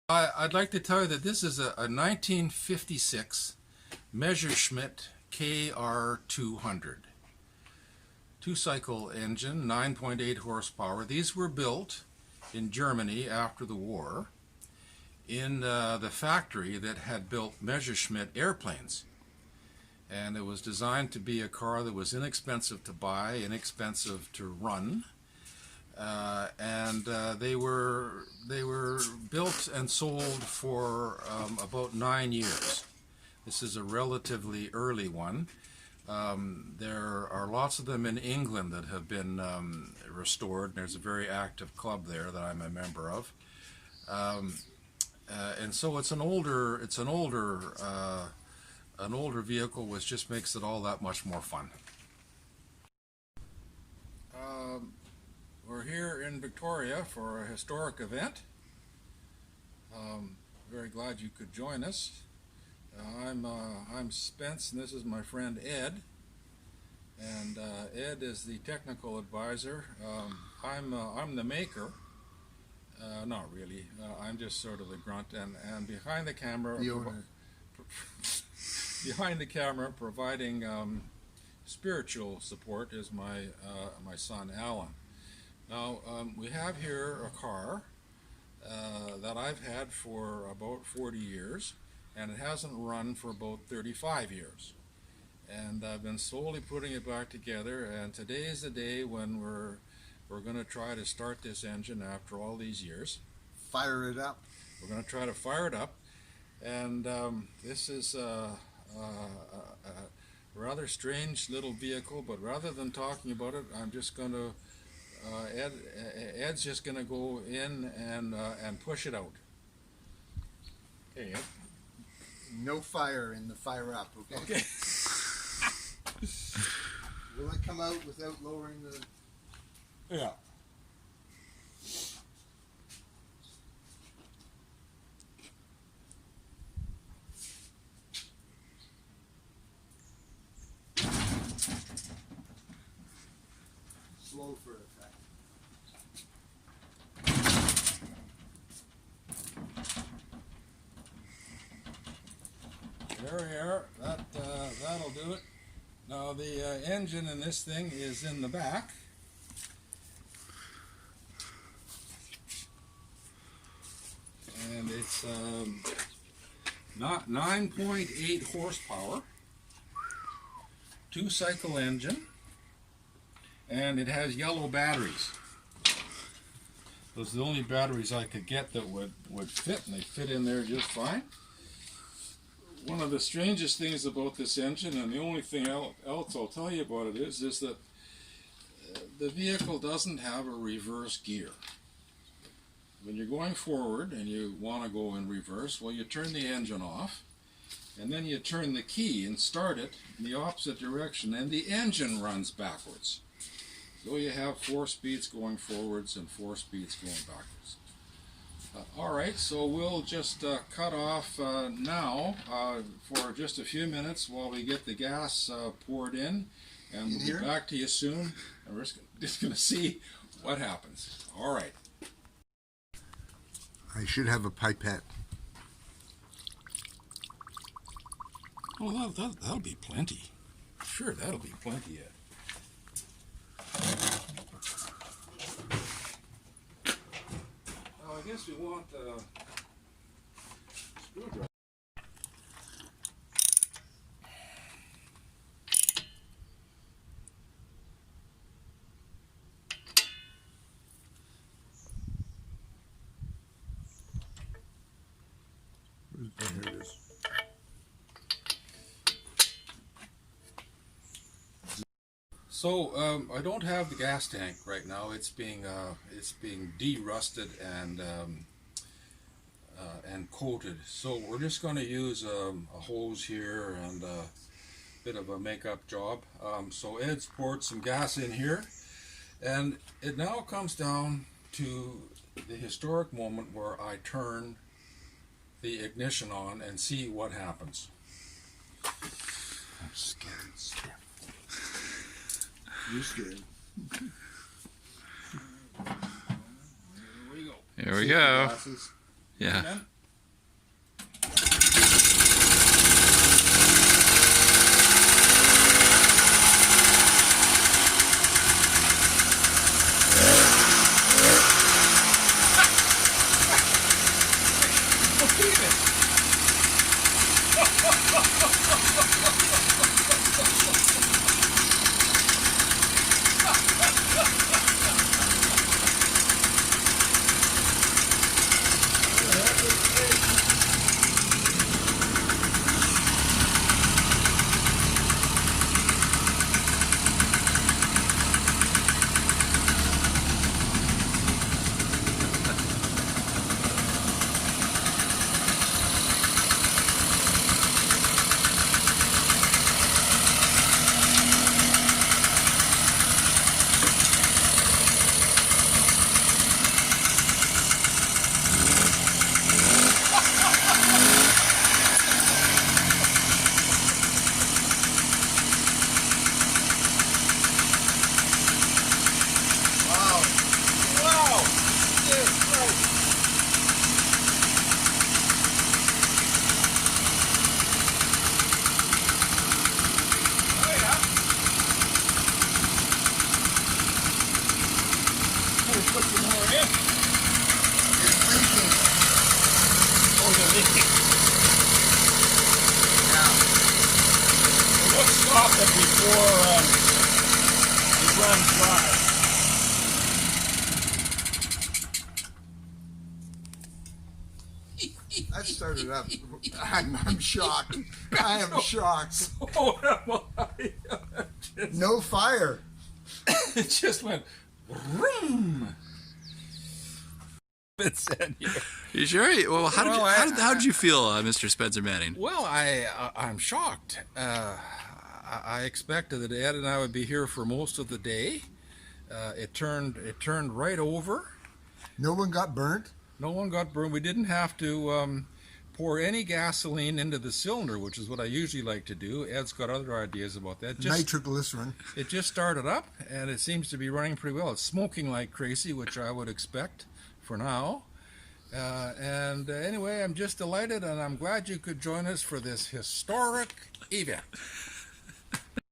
I'd like to tell you that this is a 1956 Messerschmitt KR200 two-cycle engine, 9.8 horsepower. These were built in Germany after the war in the factory that had built Messerschmitt airplanes. And it was designed to be a car that was inexpensive to buy, inexpensive to run. They were built and sold for about 9 years. This is a relatively early one. There are lots of them in England that have been restored. There's a very active club there that I'm a member of. And so it's an older vehicle, which just makes it all that much more fun. We're here in Victoria for a historic event. Very glad you could join us. I'm Spence, and this is my friend Ed. And Ed is the technical advisor. I'm the maker. Not really. I'm just sort of the grunt. And behind the camera, providing spiritual support is my son Alan. Now, we have here a car that I've had for about 40 years, and it hasn't run for about 35 years. And I've been slowly putting it back together, and today is the day when we're going to try to start this engine after all these years. Fire it up. We're going to try to fire it up, and this is a rather strange little vehicle, but rather than talking about it, I'm just going to Ed's just going to go in and push it out. Okay, Ed. No fire in the fire up, okay? Okay. Will it come out without lowering the... Yeah. Slow for effect. There we are. That'll do it. Now the engine in this thing is in the back. And it's not 9.8 horsepower, two-cycle engine, and it has yellow batteries. Those are the only batteries I could get that would fit, and they fit in there just fine. One of the strangest things about this engine, and the only thing else I'll tell you about it is that the vehicle doesn't have a reverse gear. When you're going forward and you want to go in reverse, well, you turn the engine off, and then you turn the key and start it in the opposite direction, and the engine runs backwards. So you have 4 speeds going forwards and 4 speeds going backwards. Alright, so we'll just cut off now for just a few minutes while we get the gas poured in, and we'll be back to you soon, and we're just going to see what happens. Alright. I should have a pipette. Oh, that'll be plenty. Sure, that'll be plenty, Ed. I guess we want a screwdriver. Here it is. So I don't have the gas tank right now. It's being de-rusted and coated. So we're just going to use a hose here and a bit of a makeup job. So Ed's poured some gas in here, and it now comes down to the historic moment where I turn the ignition on and see what happens. I'm scared. You're scared. Here we go. Here we go. Glasses. Yeah. Amen. believe it. Put some more in. It's leaking. Oh, you're leaking. Now, Well, let's stop it before it runs dry. that started up. I'm shocked. I am shocked. Oh, No fire. it just went vroom. It's in here. You sure? Well, how did you feel, Mr. Spencer Manning? Well, I'm shocked. I expected that Ed and I would be here for most of the day. It turned right over. No one got burnt. No one got burned. We didn't have to pour any gasoline into the cylinder, which is what I usually like to do. Ed's got other ideas about that. Nitroglycerin. It just started up, and it seems to be running pretty well. It's smoking like crazy, which I would expect for now. Anyway, I'm just delighted, and I'm glad you could join us for this historic event.